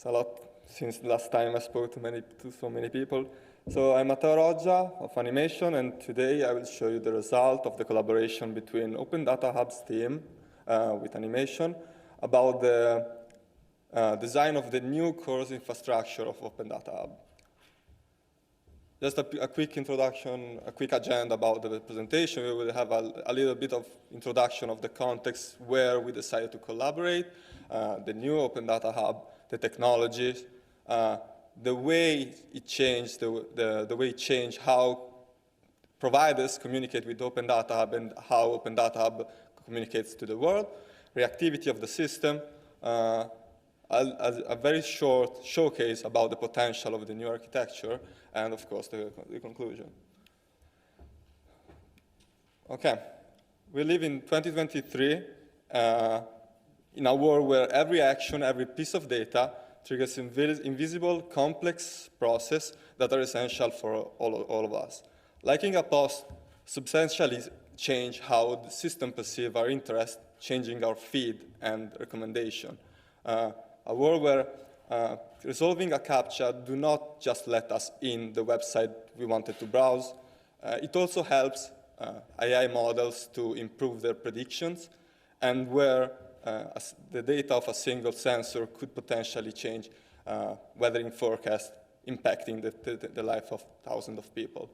It's a lot since the last time I spoke to so many people. So I'm Matteo Roggia of Animation, and today I will show you the result of the collaboration between Open Data Hub's team with Animation about the design of the new course infrastructure of Open Data Hub. Just a quick introduction, a quick agenda about the presentation. We will have a little bit of introduction of the context where we decided to collaborate, the new Open Data Hub, the technologies, the way it changed, the way it changed how providers communicate with Open Data Hub and how Open Data Hub communicates to the world, reactivity of the system, a very short showcase about the potential of the new architecture, and of course the conclusion. Okay, we live in 2023 in a world where every action, every piece of data triggers invisible, complex process that are essential for all of us. Liking a post substantially change how the system perceives our interest, changing our feed and recommendation. A world where resolving a CAPTCHA do not just let us in the website we wanted to browse. It also helps AI models to improve their predictions, and where the data of a single sensor could potentially change weathering forecast, impacting the life of thousands of people.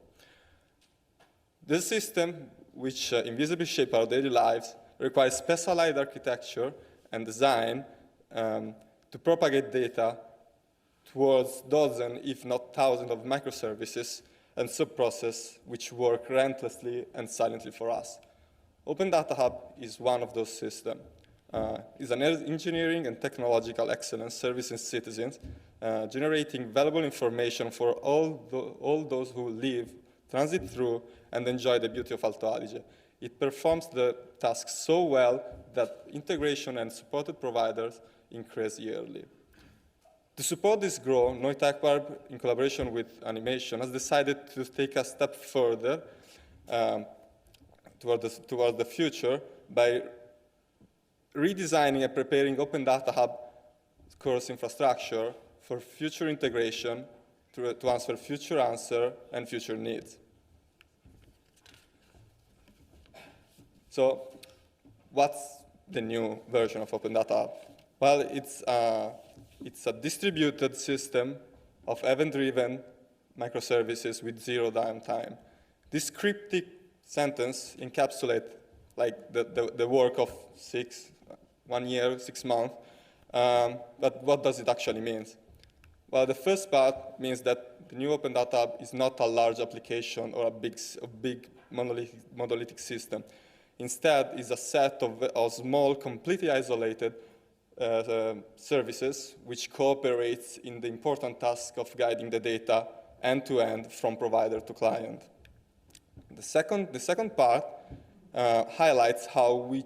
This system, which invisibly shape our daily lives, requires specialized architecture and design to propagate data towards dozens, if not thousands, of microservices and sub-processes which work relentlessly and silently for us. Open Data Hub is one of those systems. It's an engineering and technological excellence servicing citizens, generating valuable information for all those who live, transit through, and enjoy the beauty of Alto Adige. It performs the task so well that integration and supported providers increase yearly. To support this growth, Noi TechBarb, in collaboration with Animation, has decided to take a step further toward the future by redesigning and preparing Open Data Hub course infrastructure for future integration to answer future and future needs. So what's the new version of Open Data Hub? Well, it's a distributed system of event-driven microservices with zero downtime. This cryptic sentence encapsulates like the work of 1 year, 6 months. But what does it actually mean? Well, the first part means that the new Open Data Hub is not a large application or a big monolithic system. Instead, it's a set of small, completely isolated services which cooperates in the important task of guiding the data end-to-end from provider to client. The second part highlights how we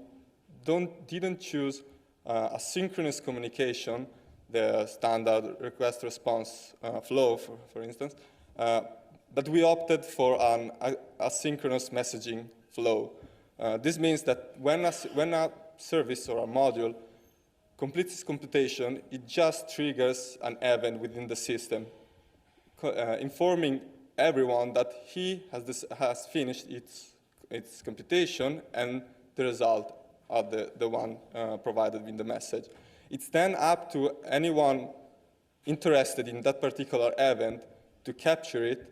didn't choose asynchronous communication, the standard request-response flow, for instance, but we opted for an asynchronous messaging flow. This means that when a service or a module completes its computation, it just triggers an event within the system, informing everyone that he has finished its computation and the result are the one provided in the message. It's then up to anyone interested in that particular event to capture it,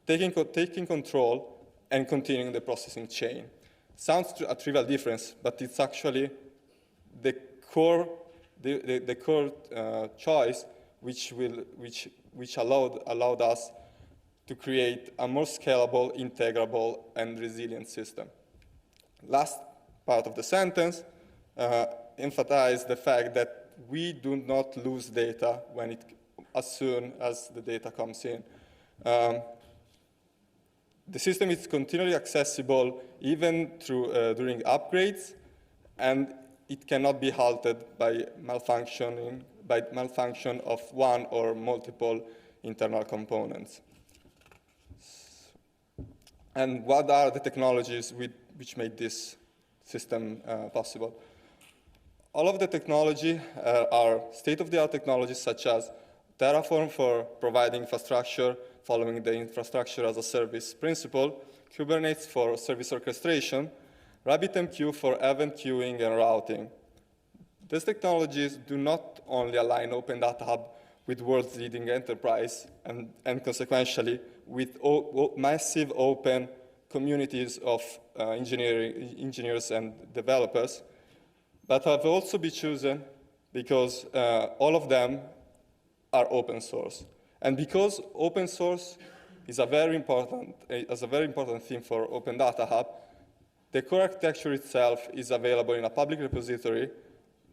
taking control and continuing the processing chain. Sounds a trivial difference, but it's actually the core choice which allowed us to create a more scalable, integrable, and resilient system. Last part of the sentence emphasizes the fact that we do not lose data as soon as the data comes in. The system is continually accessible even during upgrades, and it cannot be halted by malfunction of one or multiple internal components. And what are the technologies which made this system possible? all of the technology are state-of-the-art technologies such as Terraform for providing infrastructure following the infrastructure as a service principle, Kubernetes for service orchestration, RabbitMQ for event queuing and routing. These technologies do not only align Open Data Hub with world's leading enterprise and consequentially with massive open communities of engineers and developers, but have also been chosen because all of them are open source. And because open source is a very important theme for Open Data Hub, the core architecture itself is available in a public repository,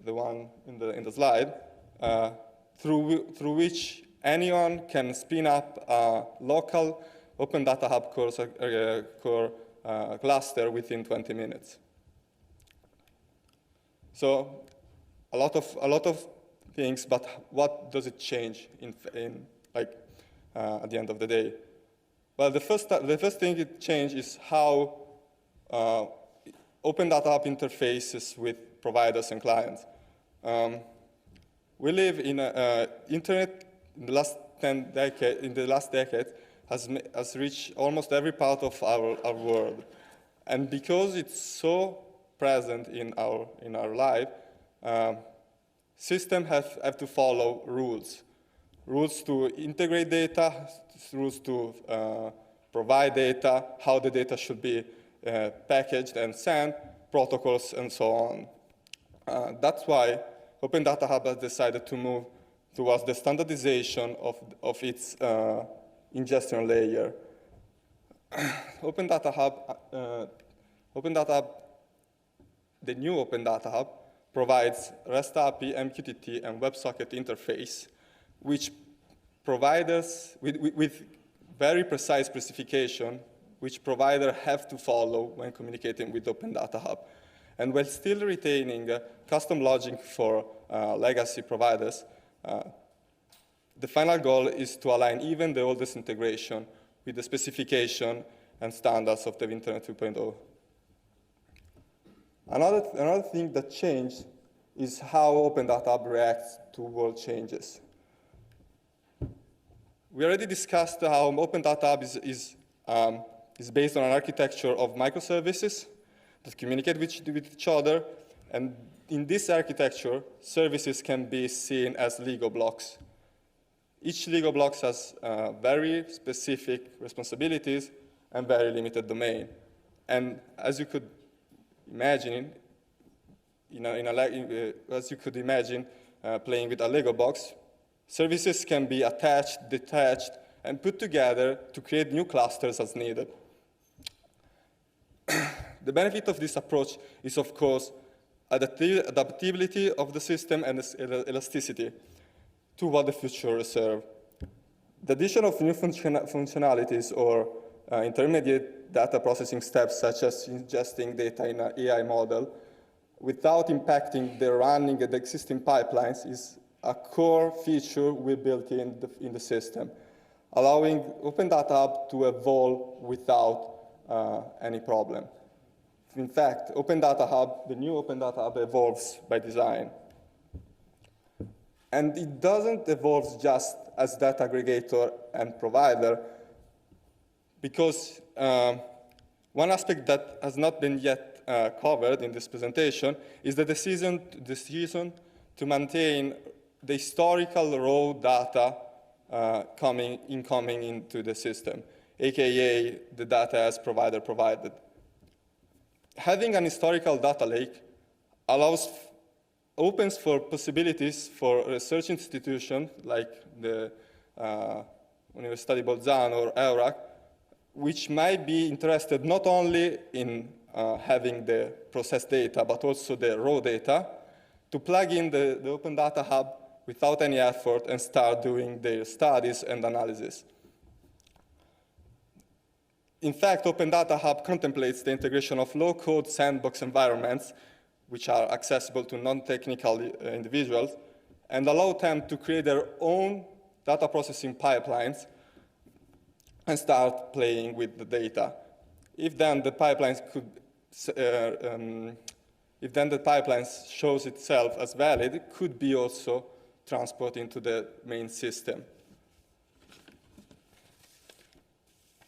the one in the slide, through which anyone can spin up a local Open Data Hub core cluster within 20 minutes. So a lot of things, but what does it change at the end of the day? Well, the first thing it changes is how Open Data Hub interfaces with providers and clients. We live in internet in the last decade has reached almost every part of our world, and because it's so present in our life, systems have to follow rules to integrate data, rules to provide data, how the data should be packaged and sent, protocols, and so on. That's why Open Data Hub has decided to move towards the standardization of its ingestion layer. Open Data Hub, the new Open Data Hub provides REST API, MQTT, and WebSocket interface, which providers with very precise specification, which providers have to follow when communicating with Open Data Hub. And while still retaining custom logic for legacy providers, the final goal is to align even the oldest integration with the specification and standards of the Internet 2.0. Another thing that changed is how Open Data Hub reacts to world changes. We already discussed how Open Data Hub is based on an architecture of microservices that communicate with each other, and in this architecture, services can be seen as Lego blocks. Each Lego block has very specific responsibilities and very limited domain. And as you could imagine, playing with a Lego box, services can be attached, detached, and put together to create new clusters as needed. The benefit of this approach is, of course, adaptability of the system and elasticity to what the future reserves. The addition of new functionalities or intermediate data processing steps, such as ingesting data in an AI model, without impacting the running of the existing pipelines, is a core feature we built in the system, allowing Open Data Hub to evolve without any problem. In fact, Open Data Hub, the new Open Data Hub, evolves by design. And it doesn't evolve just as data aggregator and provider, because one aspect that has not been yet covered in this presentation is the decision to maintain the historical raw data incoming into the system, aka the data as provider provided. Having an historical data lake opens for possibilities for research institutions like the Università di Bolzano or EURAC, which might be interested not only in having the processed data, but also the raw data, to plug in the Open Data Hub without any effort and start doing their studies and analysis. In fact, Open Data Hub contemplates the integration of low-code sandbox environments, which are accessible to non-technical individuals, and allow them to create their own data processing pipelines and start playing with the data. If then the pipelines could if then the pipeline shows itself as valid, it could be also transported into the main system.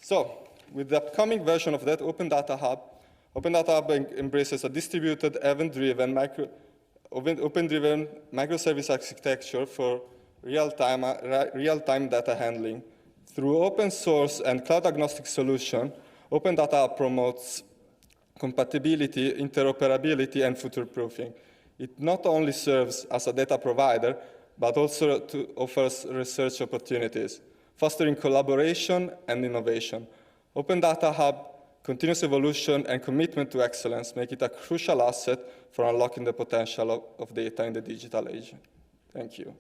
So, with the upcoming version of that Open Data Hub embraces a distributed, event-driven, open-driven microservice architecture for real-time data handling. Through open source and cloud-agnostic solution, Open Data Hub promotes compatibility, interoperability, and future-proofing. It not only serves as a data provider, but also offers research opportunities, fostering collaboration and innovation. Open Data Hub continuous evolution and commitment to excellence make it a crucial asset for unlocking the potential of data in the digital age. Thank you.